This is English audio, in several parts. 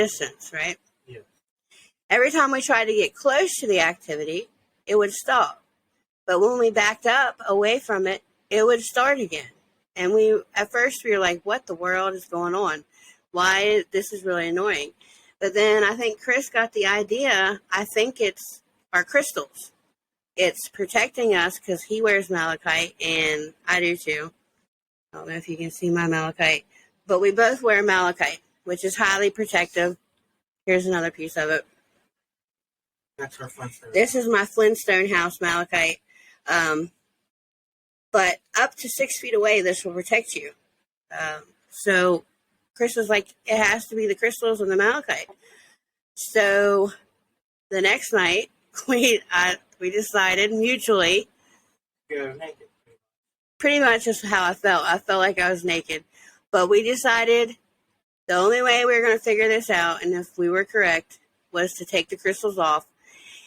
distance, right? Yeah. Every time we tried to get close to the activity, it would stop. But when we backed up away from it, it would start again. And at first we were like, what the world is going on? Why? This is really annoying. But then I think Chris got the idea. I think it's our crystals. It's protecting us because he wears malachite and I do too. I don't know if you can see my malachite, but we both wear malachite, which is highly protective. Here's another piece of it. That's our Flintstone. This is my Flintstone house malachite. But up to 6 feet away, this will protect you. So Chris was like, it has to be the crystals and the malachite. So the next night, we decided mutually. Go naked. Pretty much is how I felt. I felt like I was naked. But we decided the only way we were going to figure this out, and if we were correct, was to take the crystals off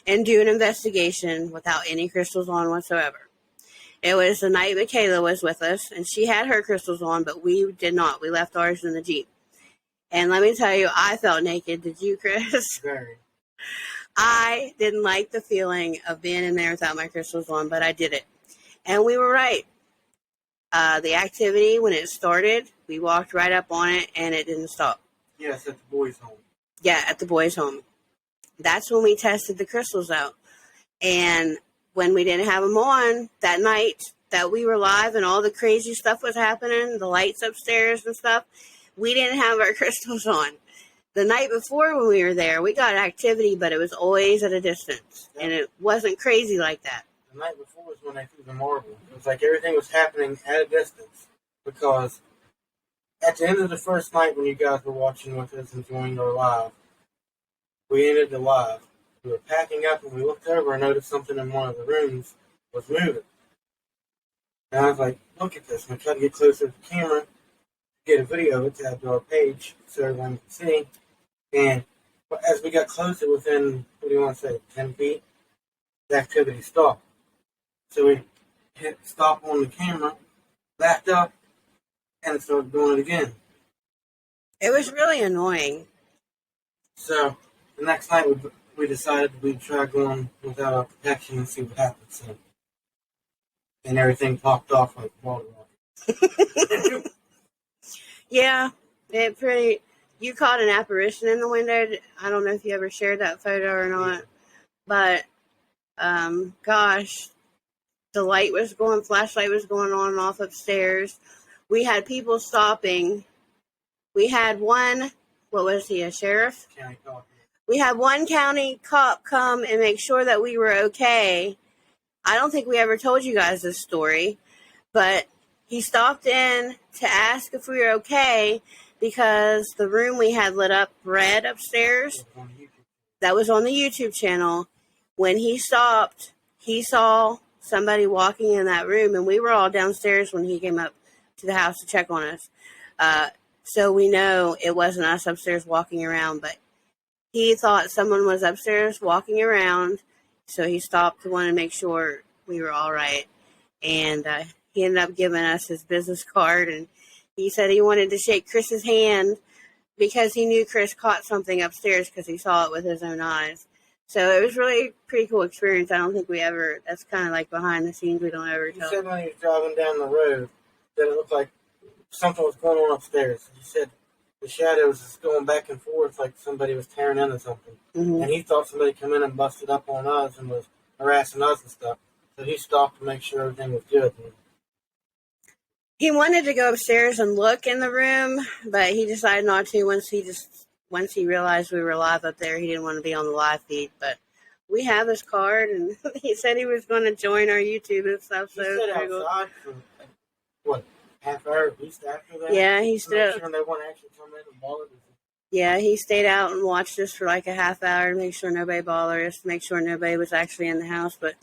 and do an investigation without any crystals on whatsoever. It was the night Michaela was with us, and she had her crystals on, but we did not. We left ours in the Jeep. And let me tell you, I felt naked. Did you, Chris? Very. I didn't like the feeling of being in there without my crystals on, but I did it. And we were right. The activity, when it started, we walked right up on it, and it didn't stop. Yes, at the boys' home. Yeah, at the boys' home. That's when we tested the crystals out. And when we didn't have them on that night that we were live and all the crazy stuff was happening, the lights upstairs and stuff, we didn't have our crystals on. The night before when we were there, we got activity, but it was always at a distance. Yep. And it wasn't crazy like that. The night before was when I threw the marble. It was like everything was happening at a distance. Because at the end of the first night when you guys were watching with us and joined our live, we ended the live. We were packing up and we looked over and noticed something in one of the rooms was moving. And I was like, look at this. And I tried to get closer to the camera to get a video of it to add to our page so everyone can see. And as we got closer within, what do you want to say, 10 feet, the activity stopped. So we hit stop on the camera, backed up, and started doing it again. It was really annoying. So the next night we decided we'd try going without our protection and see what happens. So, and everything popped off like water. Yeah, you caught an apparition in the window. I don't know if you ever shared that photo or not, but gosh, the flashlight was going on and off upstairs. We had people stopping. We had one, what was he, a sheriff? County cop. We had one county cop come and make sure that we were okay. I don't think we ever told you guys this story, but he stopped in to ask if we were okay because the room we had lit up red upstairs. That was on the YouTube channel. When he stopped, he saw somebody walking in that room, and we were all downstairs when he came up to the house to check on us. So we know it wasn't us upstairs walking around, but he thought someone was upstairs walking around, so he stopped to want to make sure we were all right. And he ended up giving us his business card, and he said he wanted to shake Chris's hand because he knew Chris caught something upstairs because he saw it with his own eyes. So it was really a pretty cool experience. I don't think that's kind of like behind the scenes we don't ever tell. He said when he was driving down the road that it looked like something was going on upstairs. He said the shadows was going back and forth like somebody was tearing into something. Mm-hmm. And he thought somebody come in and busted up on us and was harassing us and stuff. So he stopped to make sure everything was good. He wanted to go upstairs and look in the room, but he decided not to once he realized we were live up there. He didn't want to be on the live feed, but we have his card, and he said he was going to join our YouTube and stuff. He stood outside for, what, half hour at least after that? Yeah, he stood out. Sure no one actually come in and bothered us. Yeah, he stayed out and watched us for like a half hour to make sure nobody bothered us, to make sure nobody was actually in the house, but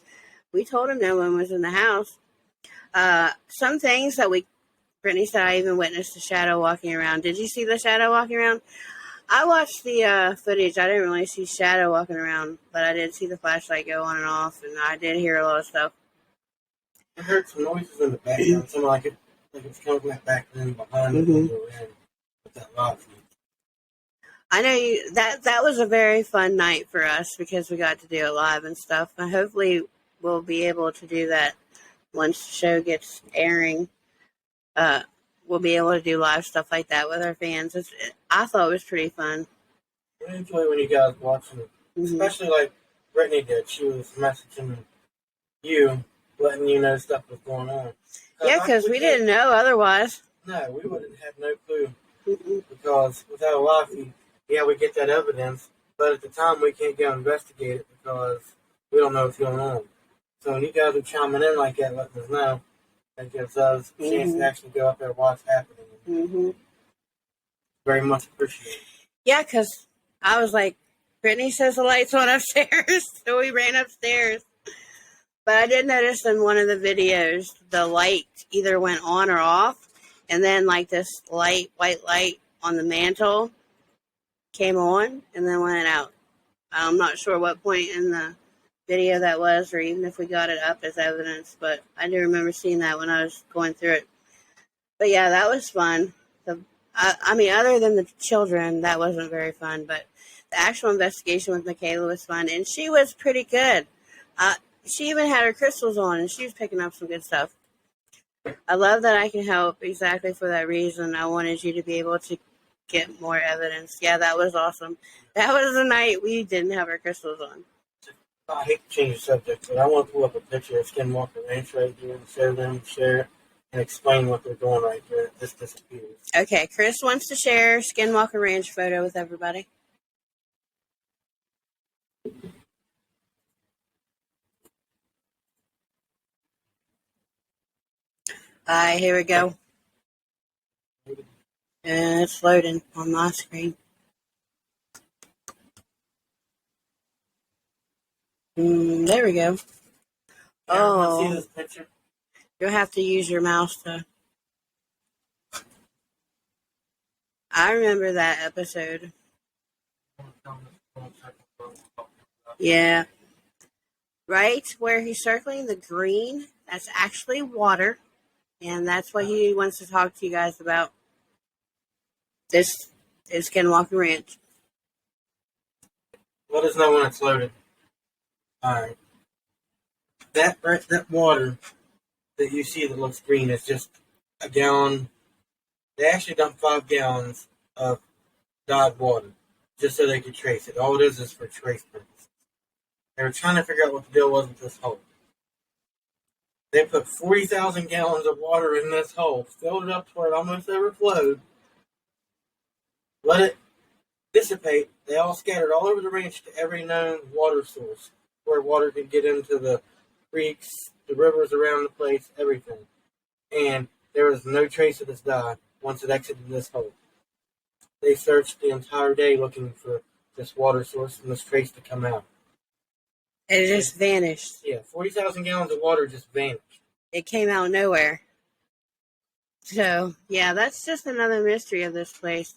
we told him no one was in the house. Some things that Brittany said I even witnessed a shadow walking around. Did you see the shadow walking around? I watched the footage. I didn't really see shadow walking around, but I did see the flashlight go on and off, and I did hear a lot of stuff. I heard some noises in the background, something like it's coming back then behind the window with that light. I know that was a very fun night for us because we got to do it live and stuff. And hopefully we'll be able to do that once the show gets airing. Uh, we'll be able to do live stuff like that with our fans. I thought it was pretty fun. I enjoy when you guys watching it, especially like Brittany did. She was messaging you, letting you know stuff was going on. Yeah, because we didn't know otherwise. No, we would have had no clue. Because without a live feed, yeah, we get that evidence, but at the time we can't go investigate it because we don't know what's going on. So when you guys are chiming in like that, letting us know, that gives us a chance to actually go up there and watch happening. Very much appreciated. Yeah, because I was like, Brittany says the light's on upstairs, so we ran upstairs. But I did notice in one of the videos, the light either went on or off, and then like this white light on the mantle came on and then went out. I'm not sure what point in the video that was, or even if we got it up as evidence, but I do remember seeing that when I was going through it. But yeah, that was fun. I mean, other than the children, that wasn't very fun, but the actual investigation with Michaela was fun, and she was pretty good. She even had her crystals on, and she was picking up some good stuff. I love that I can help exactly for that reason. I wanted you to be able to get more evidence. Yeah, that was awesome. That was the night we didn't have our crystals on. I hate to change the subject, but I want to pull up a picture of Skinwalker Ranch right here and show them, share it, and explain what they're doing right here. This disappears. Okay, Chris wants to share Skinwalker Ranch photo with everybody. Here we go. And it's loading on my screen. There we go. Oh, see this picture? You'll have to use your mouse to. I remember that episode. Yeah. Right where he's circling the green, that's actually water. And that's what he wants to talk to you guys about. This is Skinwalker Ranch. Let us know when it's loaded. Alright. That water that you see that looks green is just a gallon. They actually dumped 5 gallons of dyed water just so they could trace it. All it is for trace purposes. They were trying to figure out what the deal was with this hole. They put 40,000 gallons of water in this hole, filled it up to where it almost overflowed, let it dissipate. They all scattered all over the ranch to every known water source where water could get into the creeks, the rivers around the place, everything. And there was no trace of this dye once it exited this hole. They searched the entire day looking for this water source and this trace to come out. It just vanished. Yeah, 40,000 gallons of water just vanished. It came out of nowhere. So, yeah, that's just another mystery of this place.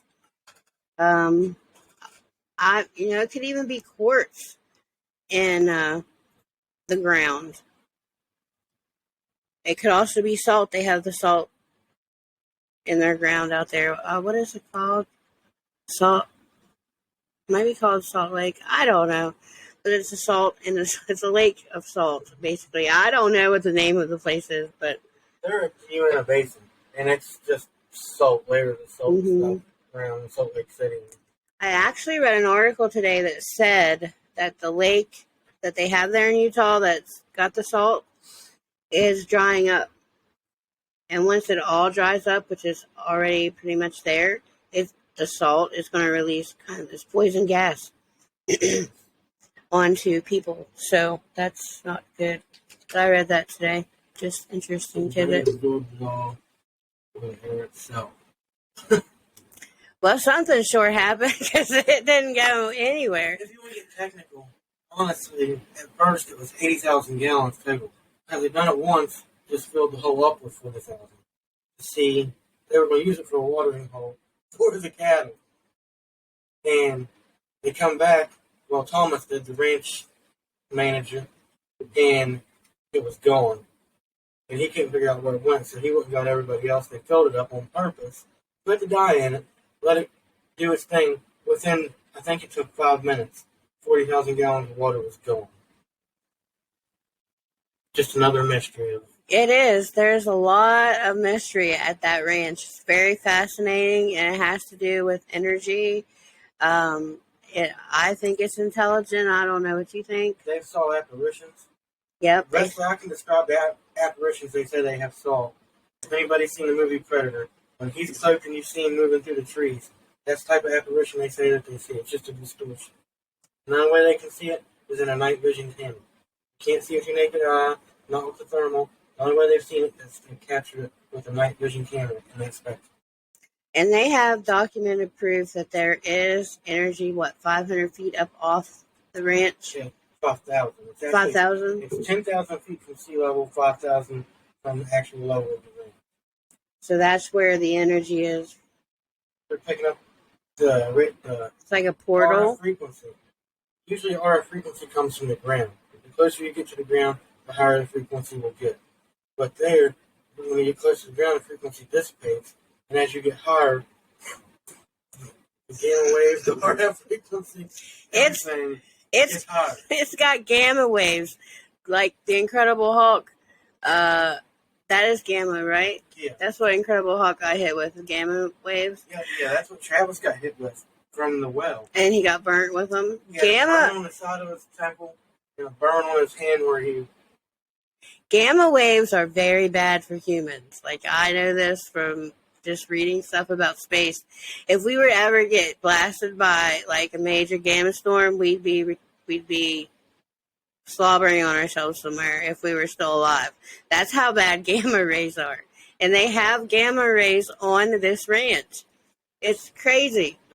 It could even be quartz in the ground. It could also be salt. They have the salt in their ground out there. What is it called? Salt. Might be called Salt Lake. I don't know. But it's a salt, and it's a lake of salt, basically. I don't know what the name of the place is, but... They're in a basin, and it's just salt, layers of salt stuff around Salt Lake City. I actually read an article today that said that the lake that they have there in Utah that's got the salt is drying up. And once it all dries up, which is already pretty much there, the salt is going to release kind of this poison gas onto people. So that's not good. But I read that today. Just interesting tidbit. Well, something sure happened because it didn't go anywhere. If you want to get technical, honestly, at first it was 80,000 gallons total. Because they've done it once, just filled the hole up with 40,000. To see, they were going to use it for a watering hole for the cattle. And they come back, well, Thomas did, the ranch manager, and it was gone. And he couldn't figure out where it went, so he went and got everybody else. They filled it up on purpose, put the dye in it, let it do its thing, within, I think it took 5 minutes, 40,000 gallons of water was gone. Just another mystery. It is. There's a lot of mystery at that ranch. It's very fascinating, and it has to do with energy. Um, I think it's intelligent. I don't know what you think. They saw apparitions. Yep. The best way I can describe the apparitions they say they have saw. If anybody's seen the movie Predator, when he's cloaked and you see him moving through the trees, that's the type of apparition they say that they see. It's just a distortion. The only way they can see it is in a night vision camera. You can't see it with your naked eye, not with the thermal. The only way they've seen it is to capture it with a night vision camera and they expect it. And they have documented proof that there is energy, 500 feet up off the ranch? Yeah, 5,000. 5,000? It's 10,000 feet from sea level, 5,000 from the actual level of the range. So that's where the energy is. They're picking up the It's like a portal. RF frequency. Usually RF frequency comes from the ground. The closer you get to the ground, the higher the frequency will get. But there, when you get close to the ground, the frequency dissipates, and as you get higher, the gamma waves, the RF frequency, everything gets higher. It's got gamma waves, like the Incredible Hulk. That is gamma, right? Yeah. That's what Incredible Hulk got hit with, the gamma waves. Yeah, that's what Travis got hit with from the well. And he got burnt with them. Gamma burn on the side of his temple, and a burn on his hand where he. Gamma waves are very bad for humans. Like, I know this from just reading stuff about space. If we were to ever get blasted by like a major gamma storm, we'd be slobbering on ourselves somewhere if we were still alive. That's how bad gamma rays are. And they have gamma rays on this ranch. It's crazy.